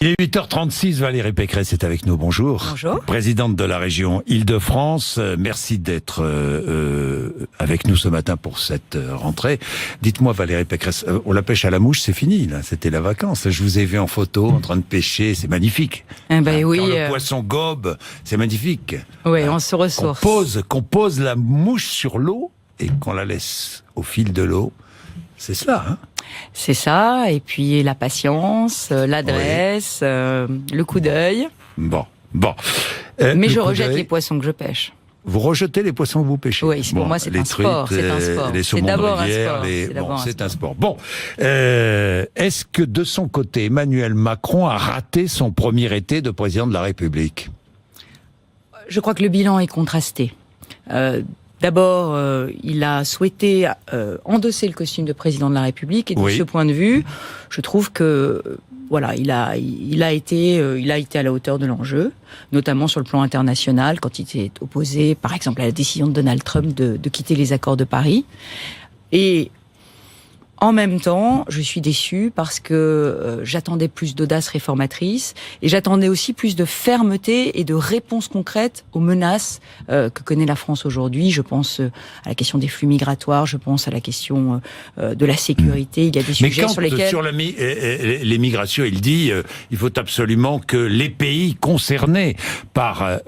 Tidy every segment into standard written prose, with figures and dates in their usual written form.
Il est 8h36, Valérie Pécresse est avec nous, bonjour. Bonjour. Présidente de la région Île-de-France, merci d'être avec nous ce matin pour cette rentrée. Dites-moi Valérie Pécresse, la pêche à la mouche c'est fini, là. C'était la vacance. Je vous ai vu en photo en train de pêcher, c'est magnifique. Eh ben, oui, quand le poisson gobe, c'est magnifique. Oui, on se ressource. Qu'on pose la mouche sur l'eau et qu'on la laisse au fil de l'eau, c'est cela, hein? C'est ça, et puis la patience, l'adresse, le coup d'œil. Bon. Mais je rejette les poissons que je pêche. Vous rejetez les poissons que vous pêchez? Oui, pour moi c'est un sport. Les saumons de rivière, c'est un sport. Bon, est-ce que de son côté, Emmanuel Macron a raté son premier été de président de la République? Je crois que le bilan est contrasté. D'abord, il a souhaité endosser le costume de président de la République, et de ce point de vue, je trouve que voilà, il a été à la hauteur de l'enjeu, notamment sur le plan international, quand il s'est opposé, par exemple, à la décision de Donald Trump de quitter les accords de Paris. Et en même temps, je suis déçue parce que j'attendais plus d'audace réformatrice et j'attendais aussi plus de fermeté et de réponses concrètes aux menaces que connaît la France aujourd'hui. Je pense à la question des flux migratoires, je pense à la question de la sécurité. Il y a des sujets sur lesquels... Sur les migrations, il dit il faut absolument que les pays concernés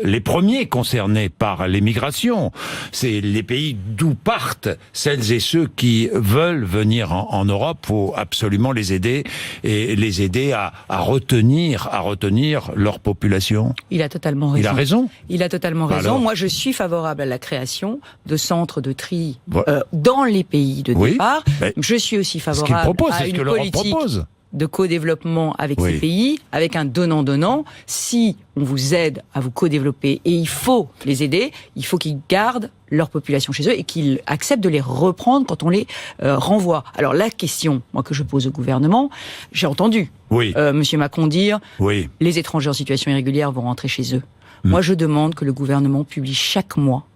les premiers concernés par les migrations, c'est les pays d'où partent celles et ceux qui veulent venir en Europe, faut absolument les aider et les aider à retenir leur population. Il a totalement raison. Il a raison. Il a totalement raison. Alors, moi, je suis favorable à la création de centres de tri dans les pays de départ. Je suis aussi favorable à une politique de co-développement avec ces pays, avec un donnant-donnant. Si on vous aide à vous co-développer, et il faut les aider, il faut qu'ils gardent leur population chez eux et qu'ils acceptent de les reprendre quand on les renvoie. Alors la question, moi, que je pose au gouvernement, j'ai entendu Monsieur Macron dire les étrangers en situation irrégulière vont rentrer chez eux. Moi, je demande que le gouvernement publie chaque mois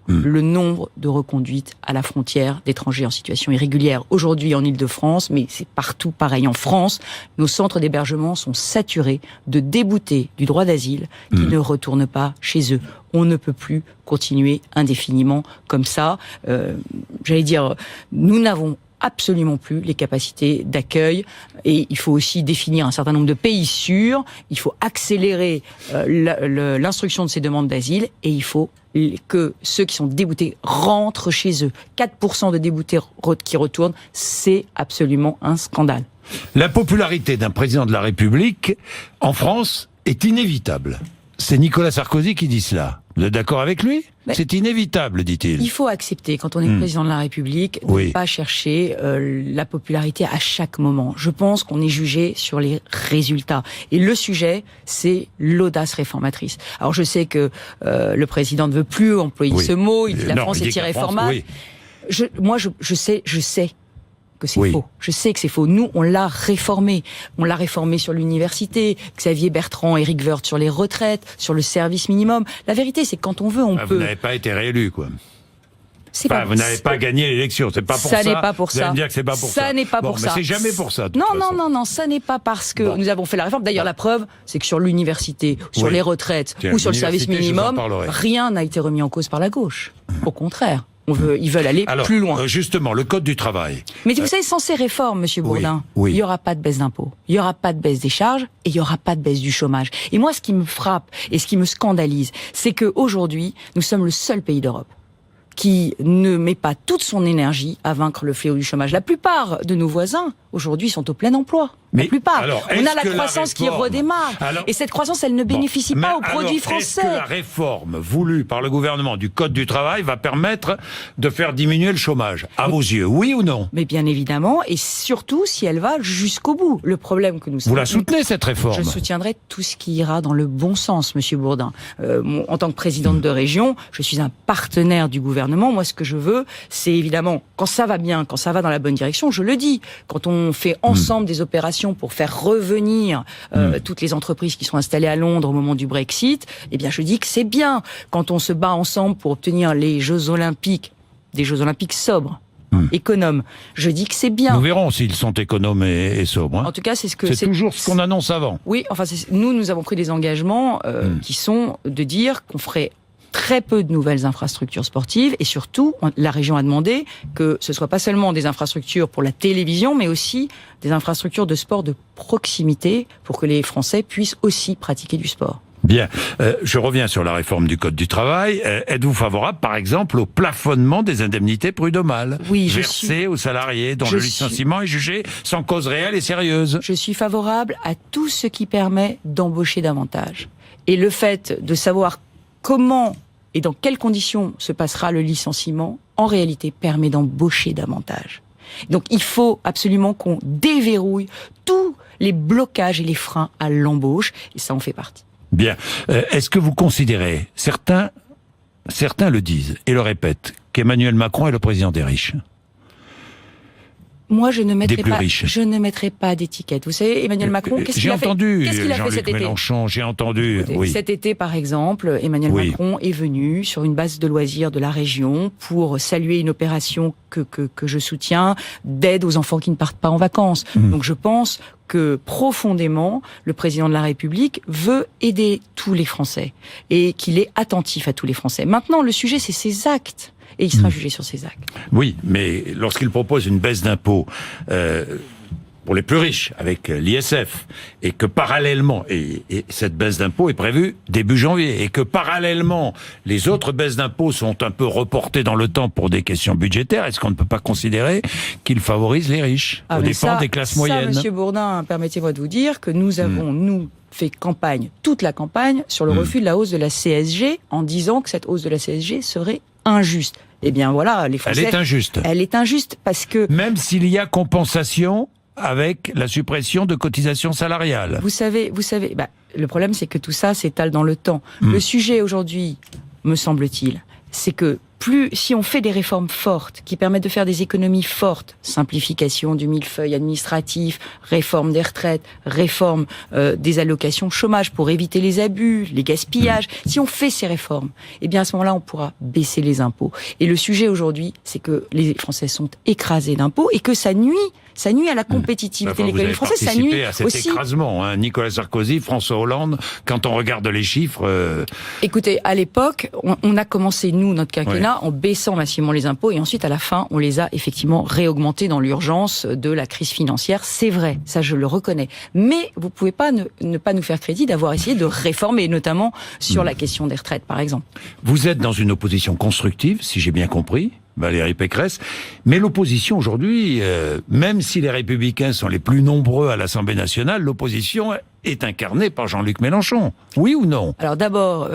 le nombre de reconduites à la frontière d'étrangers en situation irrégulière. Aujourd'hui en Île-de-France, mais c'est partout pareil en France, nos centres d'hébergement sont saturés de déboutés du droit d'asile qui ne retournent pas chez eux. On ne peut plus continuer indéfiniment comme ça. J'allais dire, nous n'avons absolument plus les capacités d'accueil, et il faut aussi définir un certain nombre de pays sûrs, il faut accélérer l'instruction de ces demandes d'asile, et il faut que ceux qui sont déboutés rentrent chez eux. 4% de déboutés qui retournent, c'est absolument un scandale. La popularité d'un président de la République en France est inévitable. C'est Nicolas Sarkozy qui dit cela. Vous êtes d'accord avec lui? C'est inévitable, dit-il. Il faut accepter, quand on est président de la République, de ne pas chercher la popularité à chaque moment. Je pense qu'on est jugé sur les résultats. Et le sujet, c'est l'audace réformatrice. Alors je sais que le président ne veut plus employer ce mot, il dit la France est irréformable. Moi, je sais que c'est faux. Je sais que c'est faux. Nous, on l'a réformé. On l'a réformé sur l'université, Xavier Bertrand, Éric Woerth sur les retraites, sur le service minimum. La vérité, c'est que quand on veut, on peut... Vous n'avez pas été réélu, quoi. Vous n'avez pas gagné l'élection, c'est pas pour ça. Ça n'est pas pour ça. Vous allez me dire que c'est pas pour ça. Ça n'est pas pour ça. Mais c'est jamais pour ça. Non, ça n'est pas parce que nous avons fait la réforme. D'ailleurs, la preuve, c'est que sur l'université, sur les retraites ou sur le service minimum, rien n'a été remis en cause par la gauche. Au contraire. Ils veulent aller plus loin. Justement, le code du travail. Mais vous savez, sans ces réformes, Monsieur Bourdin, il n'y aura pas de baisse d'impôts, il n'y aura pas de baisse des charges et il n'y aura pas de baisse du chômage. Et moi, ce qui me frappe et ce qui me scandalise, c'est qu'aujourd'hui, nous sommes le seul pays d'Europe qui ne met pas toute son énergie à vaincre le fléau du chômage. La plupart de nos voisins, aujourd'hui, sont au plein emploi. La plupart. On a la croissance qui redémarre. Et cette croissance, elle ne bénéficie pas aux produits français. Est-ce que la réforme voulue par le gouvernement du Code du travail va permettre de faire diminuer le chômage? À vos yeux, oui ou non? Mais bien évidemment, et surtout si elle va jusqu'au bout. Le problème que nous... Vous la soutenez, cette réforme? Je soutiendrai tout ce qui ira dans le bon sens, Monsieur Bourdin. En tant que présidente de région, je suis un partenaire du gouvernement. Moi, ce que je veux, c'est évidemment, quand ça va bien, quand ça va dans la bonne direction, je le dis. Quand on fait ensemble des opérations pour faire revenir toutes les entreprises qui sont installées à Londres au moment du Brexit, eh bien je dis que c'est bien. Quand on se bat ensemble pour obtenir les Jeux Olympiques, des Jeux Olympiques sobres, économes. Je dis que c'est bien. Nous verrons s'ils sont économes et sobres. En tout cas, c'est toujours ce qu'on annonce avant. Oui, enfin, nous avons pris des engagements qui sont de dire qu'on ferait très peu de nouvelles infrastructures sportives et surtout, la région a demandé que ce soit pas seulement des infrastructures pour la télévision, mais aussi des infrastructures de sport de proximité pour que les Français puissent aussi pratiquer du sport. Bien, je reviens sur la réforme du Code du travail. Êtes-vous favorable, par exemple, au plafonnement des indemnités prud'homales versées aux salariés dont le licenciement est jugé sans cause réelle et sérieuse? Je suis favorable à tout ce qui permet d'embaucher davantage. Et le fait de savoir comment et dans quelles conditions se passera le licenciement, en réalité, permet d'embaucher davantage. Donc il faut absolument qu'on déverrouille tous les blocages et les freins à l'embauche, et ça en fait partie. Bien. Est-ce que vous considérez, certains le disent et le répètent, qu'Emmanuel Macron est le président des riches? Moi, je ne mettrai pas d'étiquette. Vous savez, Emmanuel Macron, qu'est-ce qu'il a fait cet été? Mélenchon, j'ai entendu. Oui. Cet été, par exemple, Emmanuel Macron est venu sur une base de loisirs de la région pour saluer une opération que je soutiens d'aide aux enfants qui ne partent pas en vacances. Donc, je pense que profondément, le président de la République veut aider tous les Français et qu'il est attentif à tous les Français. Maintenant, le sujet, c'est ses actes. Et il sera jugé sur ses actes. Oui, mais lorsqu'il propose une baisse d'impôts pour les plus riches, avec l'ISF, et que parallèlement, et cette baisse d'impôts est prévue début janvier, et que parallèlement, les autres baisses d'impôts sont un peu reportées dans le temps pour des questions budgétaires, est-ce qu'on ne peut pas considérer qu'il favorise les riches, aux dépens des classes moyennes? Monsieur Bourdin, permettez-moi de vous dire que nous avons, fait campagne, toute la campagne, sur le refus de la hausse de la CSG, en disant que cette hausse de la CSG serait injuste. Eh bien voilà, les Français... Elle est injuste. Elle est injuste parce que... Même s'il y a compensation avec la suppression de cotisations salariales. Vous savez, le problème c'est que tout ça s'étale dans le temps. Le sujet aujourd'hui, me semble-t-il, c'est que si on fait des réformes fortes, qui permettent de faire des économies fortes, simplification du millefeuille administratif, réforme des retraites, réforme des allocations chômage pour éviter les abus, les gaspillages, si on fait ces réformes, eh bien à ce moment-là, on pourra baisser les impôts. Et le sujet aujourd'hui, c'est que les Français sont écrasés d'impôts et que ça nuit à la compétitivité de l'économie française, ça nuit à cet aussi... écrasement, Nicolas Sarkozy, François Hollande, quand on regarde les chiffres... Écoutez, à l'époque, on a commencé, nous, notre quinquennat, en baissant massivement les impôts, et ensuite, à la fin, on les a effectivement réaugmentés dans l'urgence de la crise financière. C'est vrai, ça je le reconnais. Mais vous pouvez pas ne pas nous faire crédit d'avoir essayé de réformer, notamment sur la question des retraites, par exemple. Vous êtes dans une opposition constructive, si j'ai bien compris, Valérie Pécresse, mais l'opposition aujourd'hui, même si les Républicains sont les plus nombreux à l'Assemblée nationale, l'opposition est incarnée par Jean-Luc Mélenchon. Oui ou non? Alors d'abord,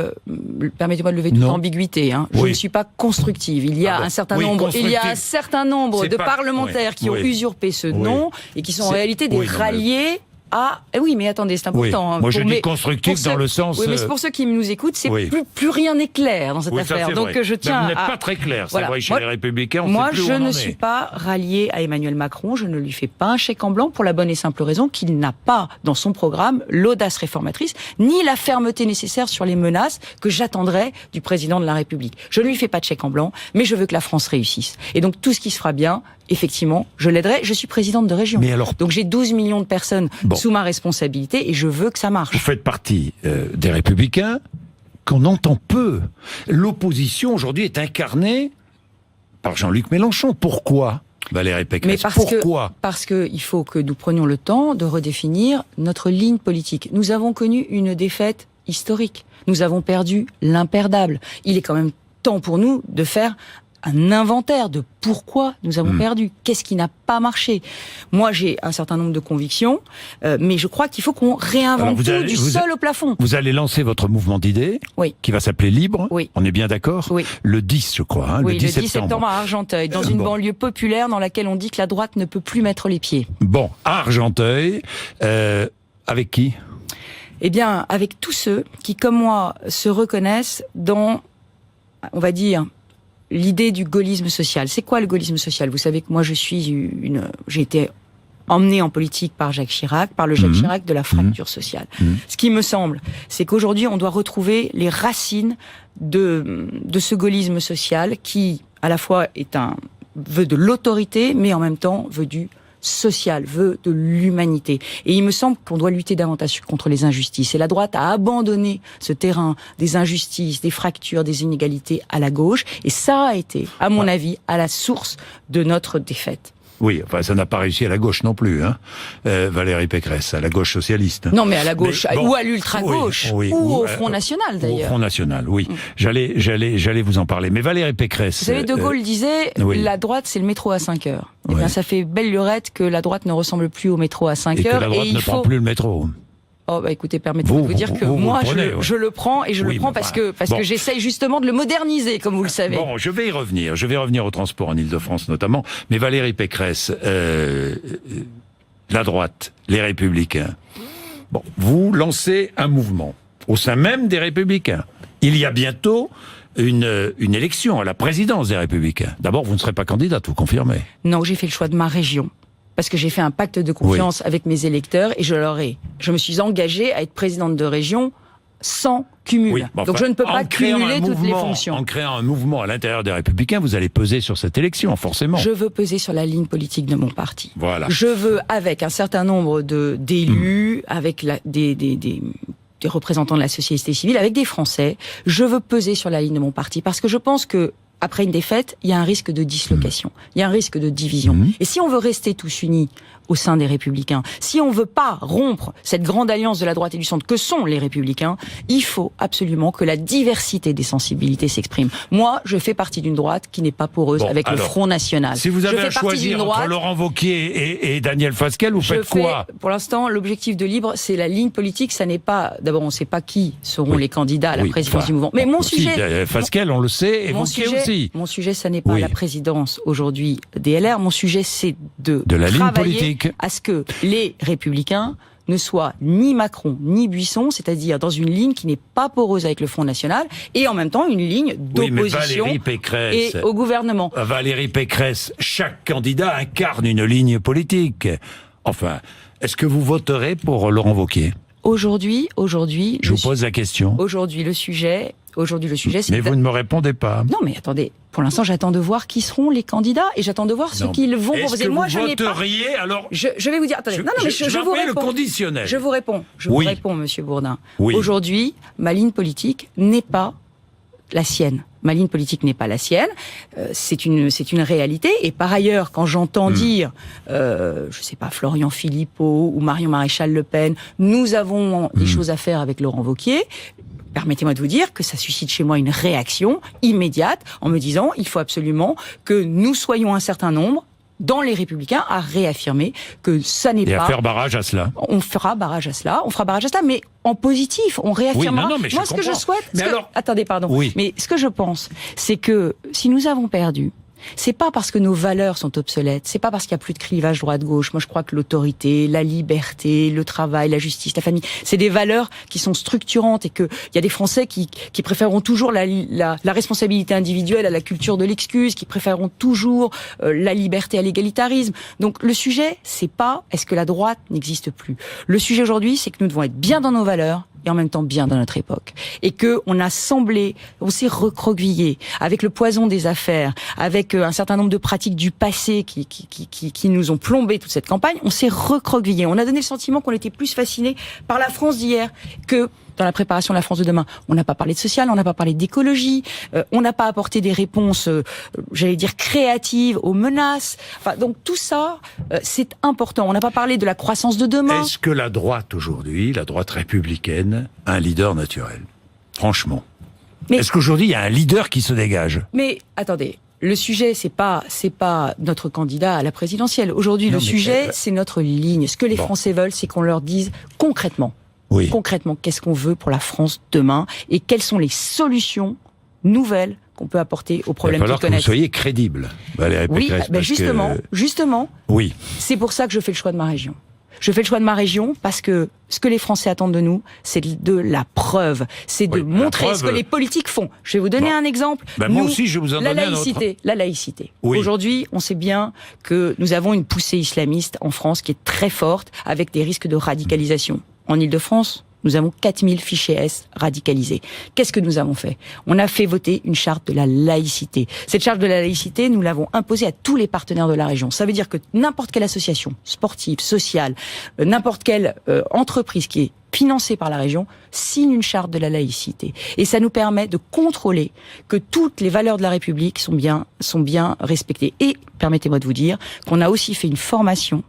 permettez-moi de lever toute ambiguïté. Je ne suis pas constructive. Il y a un certain nombre de parlementaires qui ont usurpé ce nom et qui sont en réalité des ralliés. Ah, oui, mais attendez, c'est important. Moi, je dis constructif dans le sens... Oui, mais c'est pour ceux qui nous écoutent, c'est plus rien n'est clair dans cette affaire. Donc, je tiens vous n'êtes pas très clair, c'est vrai, chez les Républicains, on sait plus où on en est. Moi, je ne suis pas rallié à Emmanuel Macron, je ne lui fais pas un chèque en blanc pour la bonne et simple raison qu'il n'a pas dans son programme l'audace réformatrice, ni la fermeté nécessaire sur les menaces que j'attendrais du président de la République. Je ne lui fais pas de chèque en blanc, mais je veux que la France réussisse. Et donc, tout ce qui se fera bien, effectivement, je l'aiderai. Je suis présidente de région. Donc j'ai 12 millions de personnes sous ma responsabilité et je veux que ça marche. Vous faites partie des Républicains qu'on entend peu. L'opposition aujourd'hui est incarnée par Jean-Luc Mélenchon. Pourquoi, Valérie Pécresse? Pourquoi? Parce que il faut que nous prenions le temps de redéfinir notre ligne politique. Nous avons connu une défaite historique. Nous avons perdu l'imperdable. Il est quand même temps pour nous de faire un inventaire de pourquoi nous avons perdu, qu'est-ce qui n'a pas marché. Moi, j'ai un certain nombre de convictions, mais je crois qu'il faut qu'on réinvente tout du sol au plafond. Vous allez lancer votre mouvement d'idées, qui va s'appeler Libre, on est bien d'accord? Le 10, je crois, le 10 septembre à Argenteuil, dans une banlieue populaire dans laquelle on dit que la droite ne peut plus mettre les pieds. Bon, à Argenteuil, avec qui? Eh bien, avec tous ceux qui, comme moi, se reconnaissent dans, on va dire, l'idée du gaullisme social. C'est quoi le gaullisme social? Vous savez que moi j'ai été emmenée en politique par Jacques Chirac, par le Jacques Chirac de la fracture sociale. Ce qui me semble, c'est qu'aujourd'hui on doit retrouver les racines de ce gaullisme social qui, à la fois, est un veut de l'autorité, mais en même temps veut du social, veut de l'humanité. Et il me semble qu'on doit lutter davantage contre les injustices. Et la droite a abandonné ce terrain des injustices, des fractures, des inégalités à la gauche. Et ça a été, à mon avis, à la source de notre défaite. Oui, enfin, ça n'a pas réussi à la gauche non plus, hein, Valérie Pécresse, à la gauche socialiste. Non, mais à la gauche, ou à l'ultra-gauche, ou au Front National, d'ailleurs. Au Front National, oui. J'allais vous en parler. Mais Valérie Pécresse... Vous savez, De Gaulle disait, la droite, c'est le métro à 5 heures. Eh bien, ça fait belle lurette que la droite ne ressemble plus au métro à 5 heures. Et que la droite ne prend plus le métro. Oh, bah écoutez, permettez-moi de vous dire que moi, je le prends, et je le prends parce que j'essaye justement de le moderniser, comme vous le savez. Bon, je vais y revenir. Je vais revenir au transport en Ile-de-France notamment. Mais Valérie Pécresse, la droite, les Républicains. Bon, vous lancez un mouvement au sein même des Républicains. Il y a bientôt une élection à la présidence des Républicains. D'abord, vous ne serez pas candidate, vous confirmez? Non, j'ai fait le choix de ma région. Parce que j'ai fait un pacte de confiance avec mes électeurs et je me suis engagée à être présidente de région sans cumul. Oui, enfin, donc je ne peux pas cumuler toutes les fonctions. En créant un mouvement à l'intérieur des Républicains, vous allez peser sur cette élection, forcément. Je veux peser sur la ligne politique de mon parti. Voilà. Je veux, avec un certain nombre d'élus, avec des représentants de la société civile, avec des Français, je veux peser sur la ligne de mon parti. Parce que je pense que après une défaite, il y a un risque de dislocation, il y a un risque de division. Et si on veut rester tous unis au sein des Républicains, si on veut pas rompre cette grande alliance de la droite et du centre que sont les Républicains, il faut absolument que la diversité des sensibilités s'exprime. Moi, je fais partie d'une droite qui n'est pas poreuse avec le Front National. Si vous avez à choisir entre Laurent Wauquiez et Daniel Fasquelle, vous faites quoi? Pour l'instant, l'objectif de Libre, c'est la ligne politique. Ça n'est pas... D'abord, on ne sait pas qui seront les candidats à la présidence du mouvement. Mais mon sujet... Fasquelle, on le sait, et Wauquiez aussi. Mon sujet, ça n'est pas la présidence aujourd'hui des LR. Mon sujet, c'est de la ligne politique, à ce que les Républicains ne soient ni Macron ni Buisson, c'est-à-dire dans une ligne qui n'est pas poreuse avec le Front National, et en même temps une ligne d'opposition et au gouvernement. Valérie Pécresse, chaque candidat incarne une ligne politique. Enfin, est-ce que vous voterez pour Laurent Wauquiez? Aujourd'hui, je vous pose la question. Aujourd'hui, le sujet, c'est... Mais vous ne me répondez pas. Non, mais attendez. Pour l'instant, j'attends de voir qui seront les candidats et j'attends de voir ce qu'ils vont proposer. Moi, je n'ai pas. Alors, je vais vous dire. Attendez. Je vous réponds. Le conditionnel. Je vous réponds, Monsieur Bourdin. Oui. Aujourd'hui, ma ligne politique n'est pas la sienne. Ma ligne politique n'est pas la sienne. C'est une réalité. Et par ailleurs, quand j'entends dire, je sais pas, Florian Philippot ou Marion Maréchal Le Pen, nous avons des choses à faire avec Laurent Wauquiez. Permettez-moi de vous dire que ça suscite chez moi une réaction immédiate en me disant il faut absolument que nous soyons un certain nombre dans les Républicains à réaffirmer que ça n'est pas... Et à faire barrage à cela. On fera barrage à cela, mais en positif, on réaffirmera. Oui, mais moi, ce que je souhaite... Attendez, pardon. Oui. Mais ce que je pense, c'est que si nous avons perdu, c'est pas parce que nos valeurs sont obsolètes, c'est pas parce qu'il y a plus de clivage droite-gauche. Moi, je crois que l'autorité, la liberté, le travail, la justice, la famille, c'est des valeurs qui sont structurantes et que il y a des Français qui préféreront toujours la responsabilité individuelle à la culture de l'excuse, qui préféreront toujours la liberté à l'égalitarisme. Donc, le sujet, c'est pas est-ce que la droite n'existe plus. Le sujet aujourd'hui, c'est que nous devons être bien dans nos valeurs et en même temps bien dans notre époque. Et que on s'est recroquevillé avec le poison des affaires, avec un certain nombre de pratiques du passé qui nous ont plombé toute cette campagne. On s'est recroquevillé. On a donné le sentiment qu'on était plus fasciné par la France d'hier que dans la préparation de la France de demain. On n'a pas parlé de social, on n'a pas parlé d'écologie, on n'a pas apporté des réponses, j'allais dire, créatives aux menaces. Enfin, donc tout ça, c'est important. On n'a pas parlé de la croissance de demain. Est-ce que la droite aujourd'hui, la droite républicaine, a un leader naturel? Franchement. Est-ce qu'aujourd'hui, il y a un leader qui se dégage? Mais attendez. Le sujet, c'est pas notre candidat à la présidentielle. Aujourd'hui, le sujet, c'est notre ligne. Ce que les Français veulent, c'est qu'on leur dise concrètement. Oui. Concrètement, qu'est-ce qu'on veut pour la France demain et quelles sont les solutions nouvelles qu'on peut apporter aux problèmes qu'ils connaissent. Il va falloir que vous soyez crédible, Valérie Pécresse. Oui, justement, oui. C'est pour ça que je fais le choix de ma région. Je fais le choix de ma région parce que ce que les Français attendent de nous, c'est de la preuve. C'est de montrer ce que les politiques font. Je vais vous donner un exemple. Moi aussi, je vais vous en donner un autre. La laïcité. Oui. Aujourd'hui, on sait bien que nous avons une poussée islamiste en France qui est très forte, avec des risques de radicalisation. En Ile-de-France, nous avons 4000 fichiers S radicalisés. Qu'est-ce que nous avons fait? On a fait voter une charte de la laïcité. Cette charte de la laïcité, nous l'avons imposée à tous les partenaires de la région. Ça veut dire que n'importe quelle association sportive, sociale, n'importe quelle entreprise qui est financée par la région signe une charte de la laïcité. Et ça nous permet de contrôler que toutes les valeurs de la République sont bien respectées. Et permettez-moi de vous dire qu'on a aussi fait une formation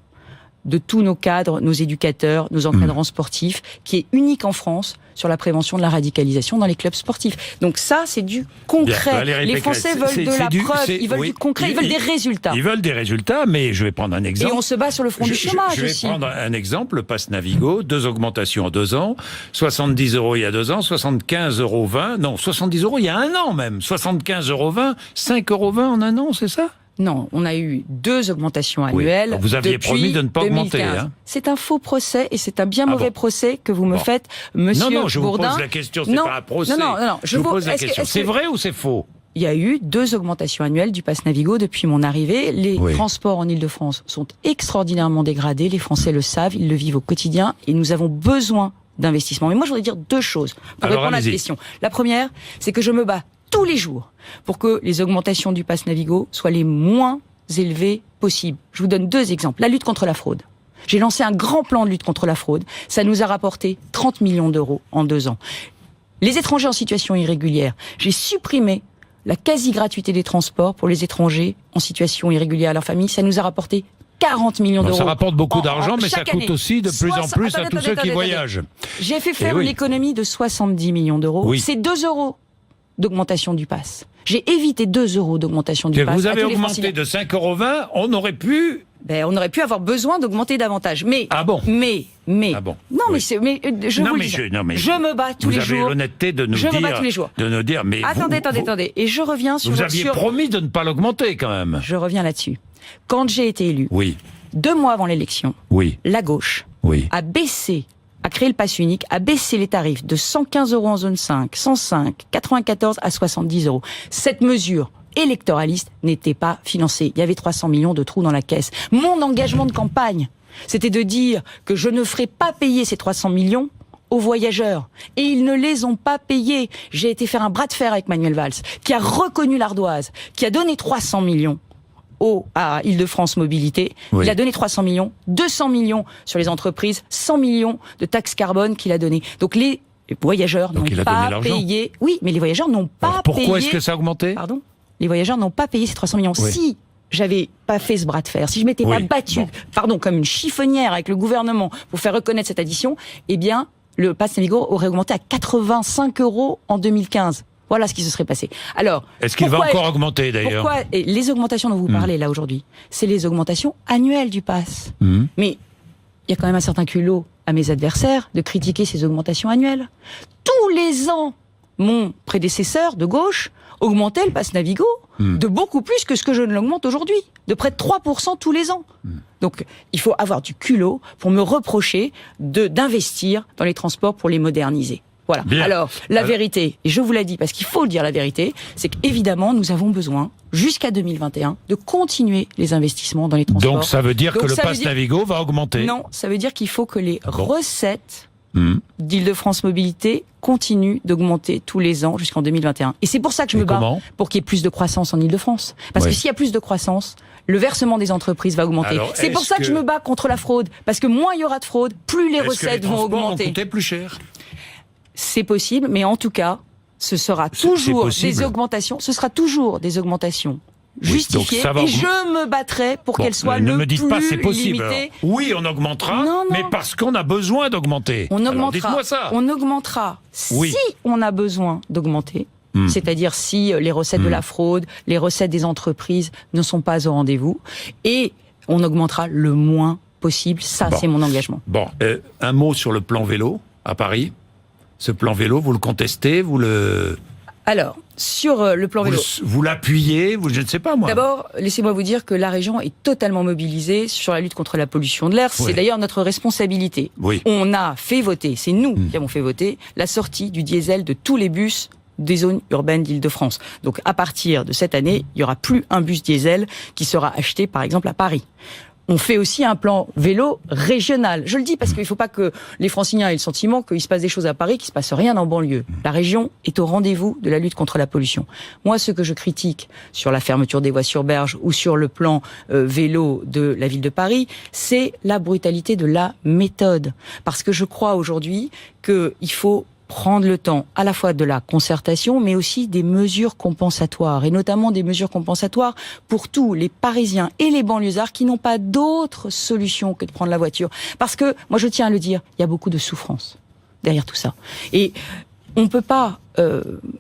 de tous nos cadres, nos éducateurs, nos encadrants sportifs, qui est unique en France sur la prévention de la radicalisation dans les clubs sportifs. Donc ça, c'est du concret. Bien, les Français veulent de la preuve, ils veulent du concret, ils veulent des résultats. Ils veulent des résultats, mais je vais prendre un exemple. Et on se bat sur le front du chômage aussi. Je vais prendre un exemple, le pass Navigo, 2 augmentations en 2 ans, 70 € il y a 2 ans, 75,20 €, non, 70 € il y a 1 an même, 75,20 €, 5,20 € en 1 an, c'est ça ? Non, on a eu 2 augmentations annuelles. Oui. Vous aviez promis de ne pas 2015. Augmenter. Hein. C'est un faux procès et c'est un bien mauvais procès que vous me faites, Monsieur Bourdin. Non, je vous pose la question, c'est pas un procès. Non, je vous pose la question. C'est vrai ou c'est faux? Il y a eu 2 augmentations annuelles du pass Navigo depuis mon arrivée. Les transports en Ile-de-France sont extraordinairement dégradés. Les Français le savent, ils le vivent au quotidien et nous avons besoin d'investissement. Mais moi, je voudrais dire 2 choses pour répondre à la question. La première, c'est que je me bats tous les jours pour que les augmentations du pass Navigo soient les moins élevées possibles. Je vous donne 2 exemples. La lutte contre la fraude. J'ai lancé un grand plan de lutte contre la fraude. Ça nous a rapporté 30 millions d'euros en 2 ans. Les étrangers en situation irrégulière. J'ai supprimé la quasi-gratuité des transports pour les étrangers en situation irrégulière à leur famille. Ça nous a rapporté 40 millions d'euros. Ça rapporte beaucoup d'argent, mais ça coûte aussi de plus en plus à tous ceux qui voyagent. J'ai fait faire une économie de 70 millions d'euros. Oui. C'est 2 € d'augmentation du pass. J'ai évité 2 € d'augmentation du pass. Vous avez augmenté de 5,20 €, on aurait pu... on aurait pu avoir besoin d'augmenter davantage. Mais, ah bon? Mais. Ah bon? Non, oui. Je me bats tous les jours. Vous avez l'honnêteté de nous dire, mais attendez. Et je reviens sur... Vous aviez promis de ne pas l'augmenter, quand même. Je reviens là-dessus. Quand j'ai été élu, 2 mois avant l'élection, la gauche a créé le pass unique, a baissé les tarifs de 115 € en zone 5, 105, 94 à 70 €. Cette mesure électoraliste n'était pas financée. Il y avait 300 millions de trous dans la caisse. Mon engagement de campagne, c'était de dire que je ne ferais pas payer ces 300 millions aux voyageurs. Et ils ne les ont pas payés. J'ai été faire un bras de fer avec Manuel Valls, qui a reconnu l'ardoise, qui a donné 300 millions à Île-de-France Mobilité. Il a donné 300 millions, 200 millions sur les entreprises, 100 millions de taxes carbone qu'il a donné. Donc les voyageurs n'ont pas payé. Oui, mais les voyageurs n'ont pas payé. Pourquoi est-ce que ça a augmenté? Pardon? Les voyageurs n'ont pas payé ces 300 millions. Si j'avais pas fait ce bras de fer, si je m'étais pas battue, comme une chiffonnière avec le gouvernement pour faire reconnaître cette addition, eh bien, le pass Navigo aurait augmenté à 85 € en 2015. Voilà ce qui se serait passé. Alors, est-ce qu'il va encore augmenter d'ailleurs? Pourquoi les augmentations dont vous parlez là aujourd'hui, c'est les augmentations annuelles du pass. Mais il y a quand même un certain culot à mes adversaires de critiquer ces augmentations annuelles. Tous les ans, mon prédécesseur de gauche augmentait le pass Navigo de beaucoup plus que ce que je ne l'augmente aujourd'hui, de près de 3% tous les ans. Donc, il faut avoir du culot pour me reprocher d'investir dans les transports pour les moderniser. Voilà. Bien. Alors, la vérité, et je vous l'ai dit parce qu'il faut le dire la vérité, c'est qu'évidemment, nous avons besoin, jusqu'à 2021, de continuer les investissements dans les transports. Donc ça veut dire que le pass Navigo va augmenter? Non, ça veut dire qu'il faut que les recettes d'Île-de-France Mobilité continuent d'augmenter tous les ans jusqu'en 2021. Et c'est pour ça que je me bats pour qu'il y ait plus de croissance en Île-de-France. Parce que s'il y a plus de croissance, le versement des entreprises va augmenter. C'est pour ça que je me bats contre la fraude. Parce que moins il y aura de fraude, plus les recettes vont augmenter. Vont coûter plus cher? C'est possible, mais en tout cas, ce sera toujours des augmentations. Ce sera toujours des augmentations justifiées. Et je me battrai pour qu'elles soient le plus limitées. Ne me dites pas c'est possible. Oui, on augmentera, mais parce qu'on a besoin d'augmenter. On augmentera. Dites-moi ça. On augmentera si on a besoin d'augmenter. C'est-à-dire si les recettes de la fraude, les recettes des entreprises ne sont pas au rendez-vous. Et on augmentera le moins possible. Ça, c'est mon engagement. Bon, un mot sur le plan vélo à Paris. Ce plan vélo, vous le contestez, vous le... Alors, sur le plan vélo... Vous l'appuyez, je ne sais pas moi. D'abord, laissez-moi vous dire que la région est totalement mobilisée sur la lutte contre la pollution de l'air. C'est d'ailleurs notre responsabilité. On a fait voter, c'est nous qui avons fait voter, la sortie du diesel de tous les bus des zones urbaines d'Île-de-France. Donc à partir de cette année, il n'y aura plus un bus diesel qui sera acheté par exemple à Paris. on fait aussi un plan vélo régional. Je le dis parce qu'il ne faut pas que les Franciliens aient le sentiment qu'il se passe des choses à Paris, qu'il ne se passe rien en banlieue. La région est au rendez-vous de la lutte contre la pollution. Moi, ce que je critique sur la fermeture des voies sur berge ou sur le plan vélo de la ville de Paris, c'est la brutalité de la méthode. Parce que je crois aujourd'hui qu'il faut prendre le temps à la fois de la concertation, mais aussi des mesures compensatoires, et notamment des mesures compensatoires pour tous les Parisiens et les banlieusards qui n'ont pas d'autre solution que de prendre la voiture. Parce que, moi je tiens à le dire, il y a beaucoup de souffrance derrière tout ça. Et on ne peut pas,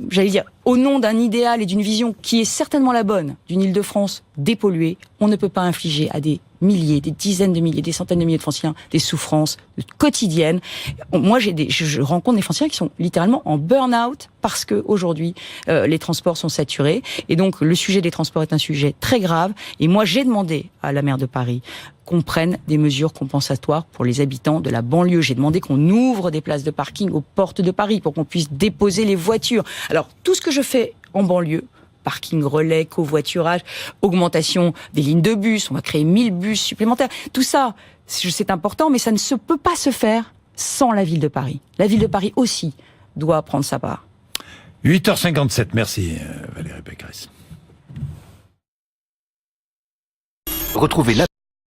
j'allais dire, au nom d'un idéal et d'une vision qui est certainement la bonne, d'une Île-de-France dépolluée, on ne peut pas infliger à des milliers, des dizaines de milliers, des centaines de milliers de Franciliens des souffrances quotidiennes. Moi, je rencontre des Franciliens qui sont littéralement en burn-out parce que aujourd'hui les transports sont saturés. Et donc, le sujet des transports est un sujet très grave. Et moi, j'ai demandé à la maire de Paris qu'on prenne des mesures compensatoires pour les habitants de la banlieue. J'ai demandé qu'on ouvre des places de parking aux portes de Paris pour qu'on puisse déposer les voitures. Alors, tout ce que je fais en banlieue, parking relais, covoiturage, augmentation des lignes de bus, on va créer 1000 bus supplémentaires. Tout ça, c'est important, mais ça ne peut pas se faire sans la ville de Paris. La ville de Paris aussi doit prendre sa part. 8h57, merci Valérie Pécresse. Retrouvez